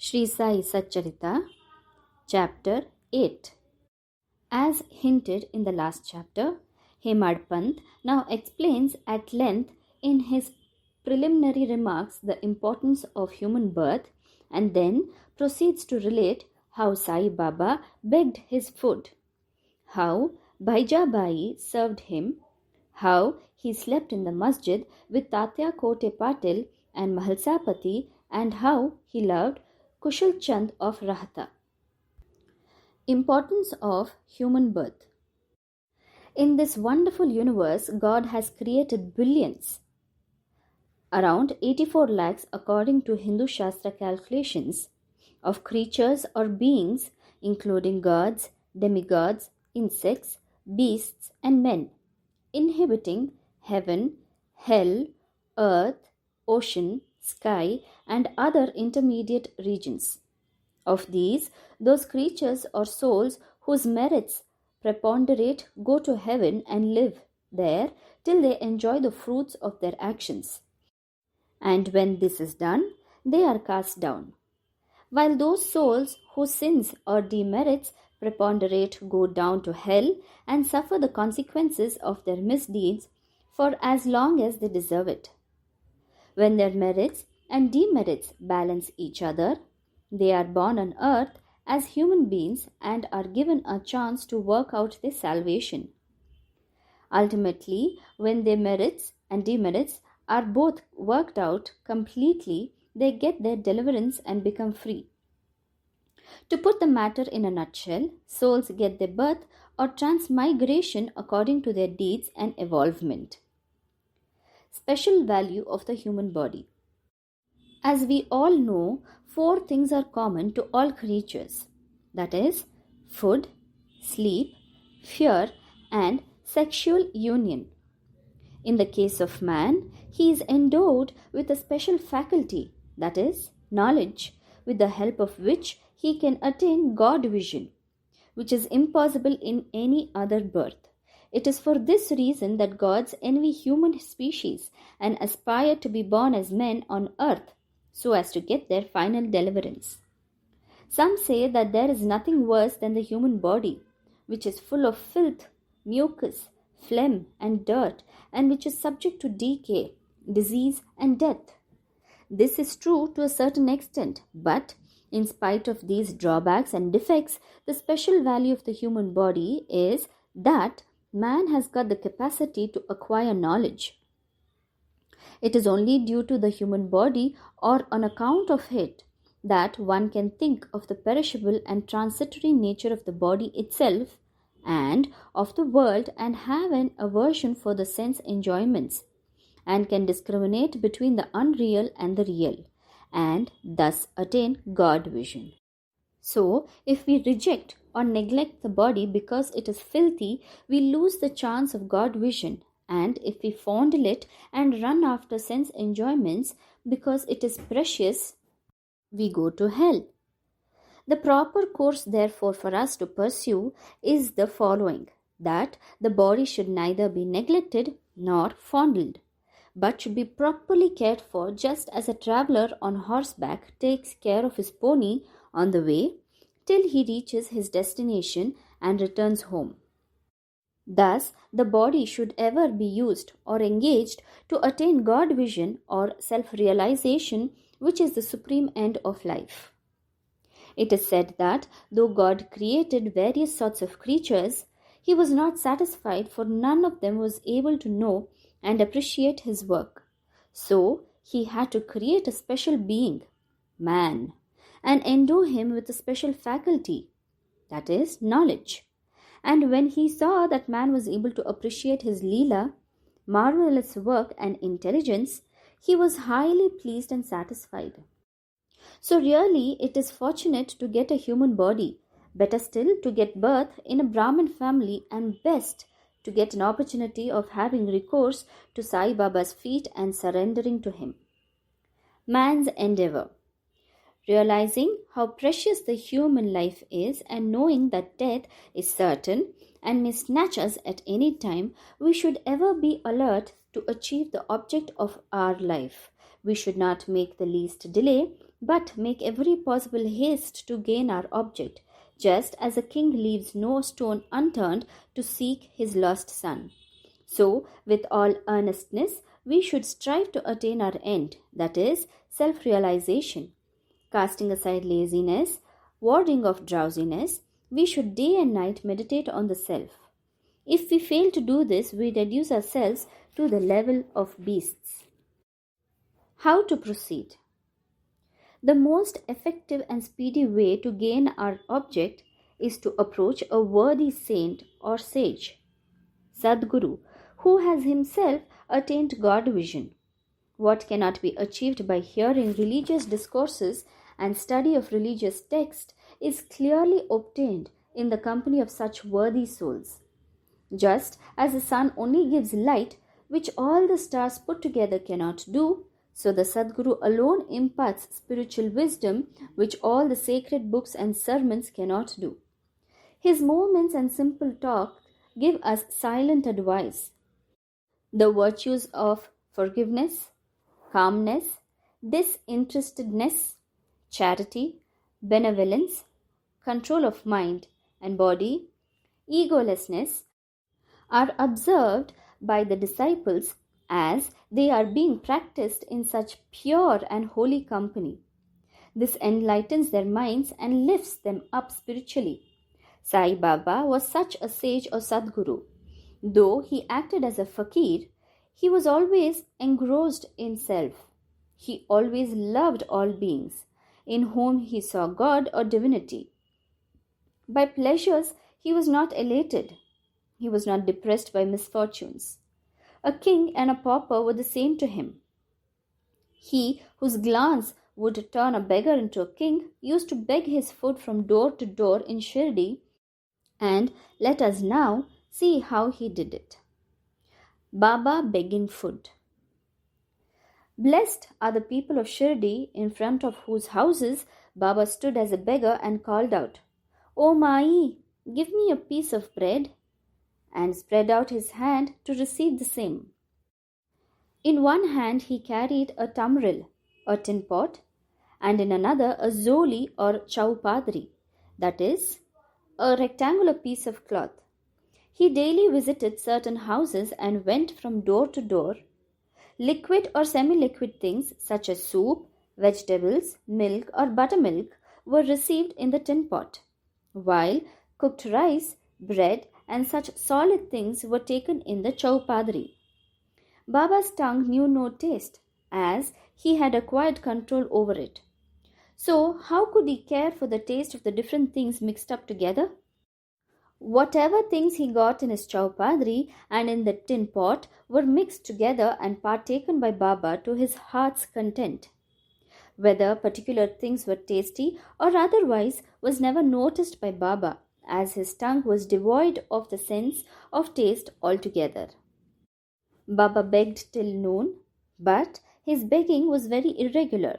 Sri Sai Satcharita, Chapter 8. As hinted in the last chapter, Hemad Pant now explains at length in his preliminary remarks the importance of human birth and then proceeds to relate how Sai Baba begged his food, how Baijabai served him, how he slept in the masjid with Tatya Kote Patil and Mahalsapati, and how he loved Khushalchand of Rahata. Importance of human birth. In this wonderful universe, God has created billions, around 84 lakhs according to Hindu Shastra calculations, of creatures or beings, including gods, demigods, insects, beasts, and men, inhabiting heaven, hell, earth, ocean, sky, and other intermediate regions. Of these, those creatures or souls whose merits preponderate go to heaven and live there till they enjoy the fruits of their actions. And when this is done, they are cast down. While those souls whose sins or demerits preponderate go down to hell and suffer the consequences of their misdeeds for as long as they deserve it. When their merits and demerits balance each other, they are born on earth as human beings and are given a chance to work out their salvation. Ultimately, when their merits and demerits are both worked out completely, they get their deliverance and become free. To put the matter in a nutshell, souls get their birth or transmigration according to their deeds and evolvement. Special value of the human body. As we all know, 4 things are common to all creatures, that is, food, sleep, fear, and sexual union. In the case of man, he is endowed with a special faculty, that is, knowledge, with the help of which he can attain God vision, which is impossible in any other birth. It is for this reason that gods envy human species and aspire to be born as men on earth, so as to get their final deliverance. Some say that there is nothing worse than the human body, which is full of filth, mucus, phlegm, and dirt, and which is subject to decay, disease, and death. This is true to a certain extent, but in spite of these drawbacks and defects, the special value of the human body is that man has got the capacity to acquire knowledge. It is only due to the human body or on account of it that one can think of the perishable and transitory nature of the body itself and of the world and have an aversion for the sense enjoyments, and can discriminate between the unreal and the real, and thus attain God vision. So, if we reject or neglect the body because it is filthy, we lose the chance of God vision, and if we fondle it and run after sense enjoyments because it is precious, we go to hell. The proper course, therefore, for us to pursue is the following: that the body should neither be neglected nor fondled, but should be properly cared for, just as a traveller on horseback takes care of his pony on the way till he reaches his destination and returns home. Thus, the body should ever be used or engaged to attain God vision or self-realization, which is the supreme end of life. It is said that though God created various sorts of creatures, he was not satisfied, for none of them was able to know and appreciate his work. So he had to create a special being, man, and endow him with a special faculty, that is, knowledge. And when he saw that man was able to appreciate his Leela, marvelous work and intelligence, he was highly pleased and satisfied. So really, it is fortunate to get a human body, better still to get birth in a Brahmin family, and best to get an opportunity of having recourse to Sai Baba's feet and surrendering to him. Man's endeavor. Realizing how precious the human life is and knowing that death is certain and may snatch us at any time, we should ever be alert to achieve the object of our life. We should not make the least delay, but make every possible haste to gain our object, just as a king leaves no stone unturned to seek his lost son. So, with all earnestness, we should strive to attain our end, that is, self realization. Casting aside laziness, warding off drowsiness, we should day and night meditate on the self. If we fail to do this, we reduce ourselves to the level of beasts. How to proceed? The most effective and speedy way to gain our object is to approach a worthy saint or sage, Sadguru, who has himself attained God vision. What cannot be achieved by hearing religious discourses and study of religious texts is clearly obtained in the company of such worthy souls. Just as the sun only gives light, which all the stars put together cannot do, so the Sadguru alone imparts spiritual wisdom, which all the sacred books and sermons cannot do. His movements and simple talk give us silent advice. The virtues of forgiveness, calmness, disinterestedness, charity, benevolence, control of mind and body, egolessness are observed by the disciples as they are being practiced in such pure and holy company. This enlightens their minds and lifts them up spiritually. Sai Baba was such a sage or Sadguru. Though he acted as a fakir, he was always engrossed in self. He always loved all beings, in whom he saw God or divinity. By pleasures, he was not elated. He was not depressed by misfortunes. A king and a pauper were the same to him. He whose glance would turn a beggar into a king used to beg his food from door to door in Shirdi, and let us now see how he did it. Baba begging food. Blessed are the people of Shirdi, in front of whose houses Baba stood as a beggar and called out, "O Mai, give me a piece of bread," and spread out his hand to receive the same. In one hand he carried a tamril, or tin pot, and in another a zoli or chaupadri, that is, a rectangular piece of cloth. He daily visited certain houses and went from door to door. Liquid or semi-liquid things such as soup, vegetables, milk or buttermilk were received in the tin pot, while cooked rice, bread and such solid things were taken in the chaupadri. Baba's tongue knew no taste, as he had acquired control over it. So how could he care for the taste of the different things mixed up together? Whatever things he got in his chaupadri and in the tin pot were mixed together and partaken by Baba to his heart's content. Whether particular things were tasty or otherwise was never noticed by Baba, as his tongue was devoid of the sense of taste altogether. Baba begged till noon, but his begging was very irregular.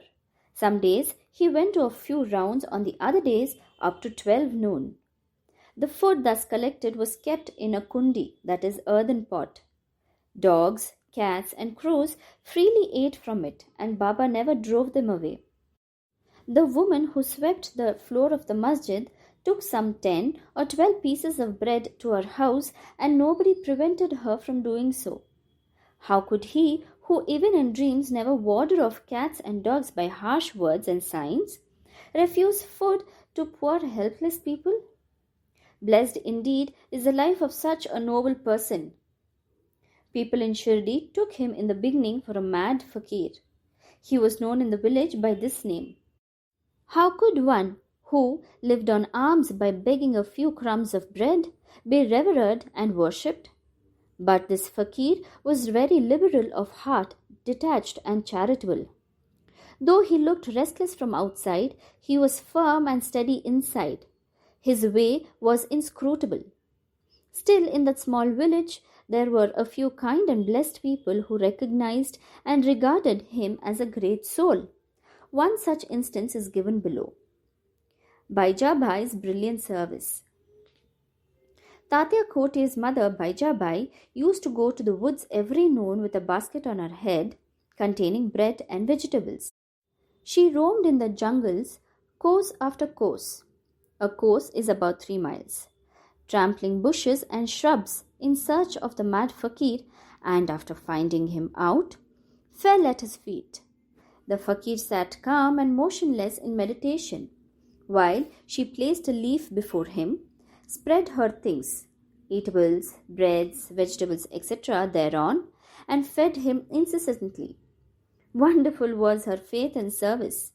Some days he went to a few rounds, on the other days up to 12 noon. The food thus collected was kept in a kundi, that is, earthen pot. Dogs, cats and crows freely ate from it, and Baba never drove them away. The woman who swept the floor of the masjid took some 10 or 12 pieces of bread to her house, and nobody prevented her from doing so. How could he, who even in dreams never warded off cats and dogs by harsh words and signs, refuse food to poor helpless people? Blessed indeed is the life of such a noble person. People in Shirdi took him in the beginning for a mad fakir. He was known in the village by this name. How could one who lived on alms by begging a few crumbs of bread be revered and worshipped? But this fakir was very liberal of heart, detached and charitable. Though he looked restless from outside, he was firm and steady inside. His way was inscrutable. Still, in that small village, there were a few kind and blessed people who recognized and regarded him as a great soul. One such instance is given below. Baijabai's brilliant service. Tatya Kote's mother, Baijabai, used to go to the woods every noon with a basket on her head containing bread and vegetables. She roamed in the jungles, course after course. A course is about 3 miles, trampling bushes and shrubs in search of the mad fakir, and after finding him out, fell at his feet. The fakir sat calm and motionless in meditation, while she placed a leaf before him, spread her things, eatables, breads, vegetables, etc., thereon, and fed him incessantly. Wonderful was her faith and service.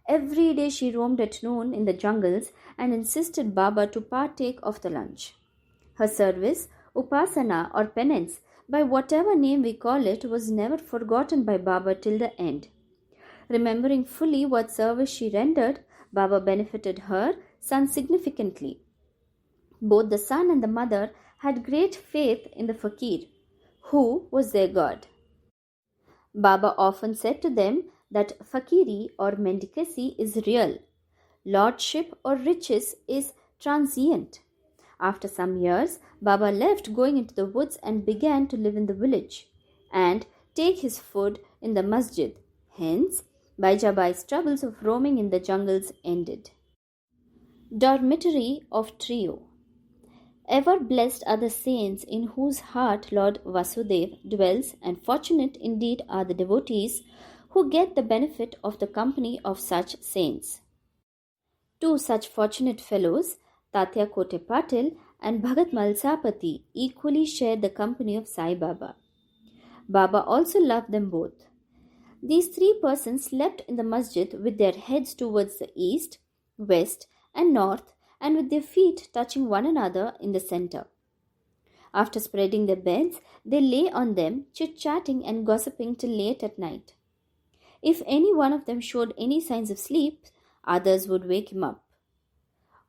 Every day she roamed at noon in the jungles and insisted Baba to partake of the lunch. Her service, upasana or penance, by whatever name we call it, was never forgotten by Baba till the end. Remembering fully what service she rendered, Baba benefited her son significantly. Both the son and the mother had great faith in the fakir, who was their god. Baba often said to them that fakiri or mendicacy is real, lordship or riches is transient. After some years, Baba left, going into the woods, and began to live in the village and take his food in the masjid. Hence, Baijabai's troubles of roaming in the jungles ended. Dormitory of Trio. Ever blessed are the saints in whose heart Lord Vasudev dwells, and fortunate indeed are the devotees who get the benefit of the company of such saints. Two such fortunate fellows, Tatya Kote Patil and Bhagat Malsapati, equally shared the company of Sai Baba. Baba also loved them both. These 3 persons slept in the masjid with their heads towards the east, west, and north, and with their feet touching one another in the center. After spreading their beds, they lay on them, chit-chatting and gossiping till late at night. If any one of them showed any signs of sleep, others would wake him up.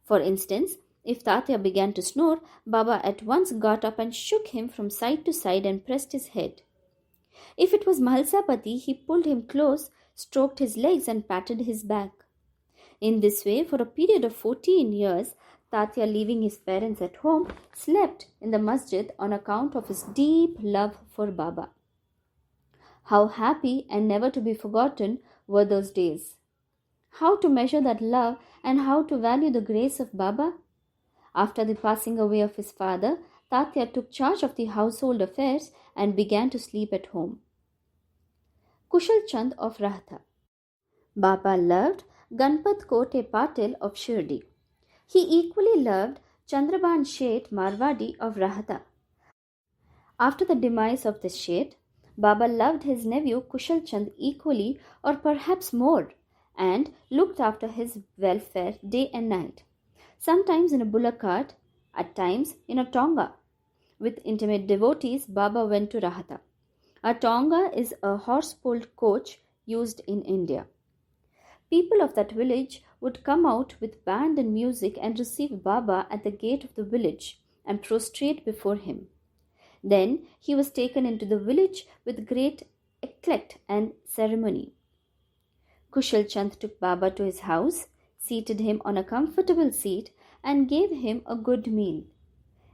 For instance, if Tatya began to snore, Baba at once got up and shook him from side to side and pressed his head. If it was Mahalsapati, he pulled him close, stroked his legs and patted his back. In this way, for a period of 14 years, Tatya, leaving his parents at home, slept in the masjid on account of his deep love for Baba. How happy and never to be forgotten were those days. How to measure that love and how to value the grace of Baba? After the passing away of his father, Tatya took charge of the household affairs and began to sleep at home. Khushalchand of Rahta. Baba loved Ganpat Kote Patil of Shirdi. He equally loved Chandraban Sheth Marwadi of Rahta. After the demise of this Sheth, Baba loved his nephew Khushalchand equally or perhaps more, and looked after his welfare day and night, sometimes in a bullock cart, at times in a tonga. With intimate devotees, Baba went to Rahata. A tonga is a horse-pulled coach used in India. People of that village would come out with band and music and receive Baba at the gate of the village and prostrate before him. Then he was taken into the village with great eclat and ceremony. Khushalchand took Baba to his house, seated him on a comfortable seat, and gave him a good meal.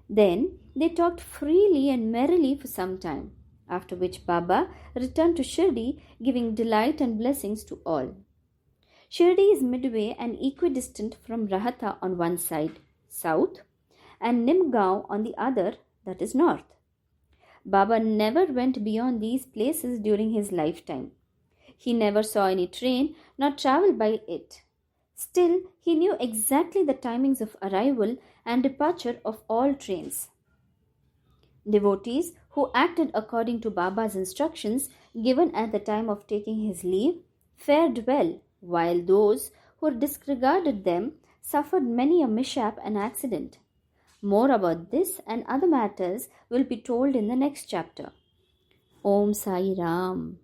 Then they talked freely and merrily for some time, after which Baba returned to Shirdi, giving delight and blessings to all. Shirdi is midway and equidistant from Rahata on one side, south, and Nimgaon on the other, that is north. Baba never went beyond these places during his lifetime. He never saw any train nor travelled by it. Still, he knew exactly the timings of arrival and departure of all trains. Devotees who acted according to Baba's instructions given at the time of taking his leave fared well, while those who disregarded them suffered many a mishap and accident. More about this and other matters will be told in the next chapter. Om Sai Ram.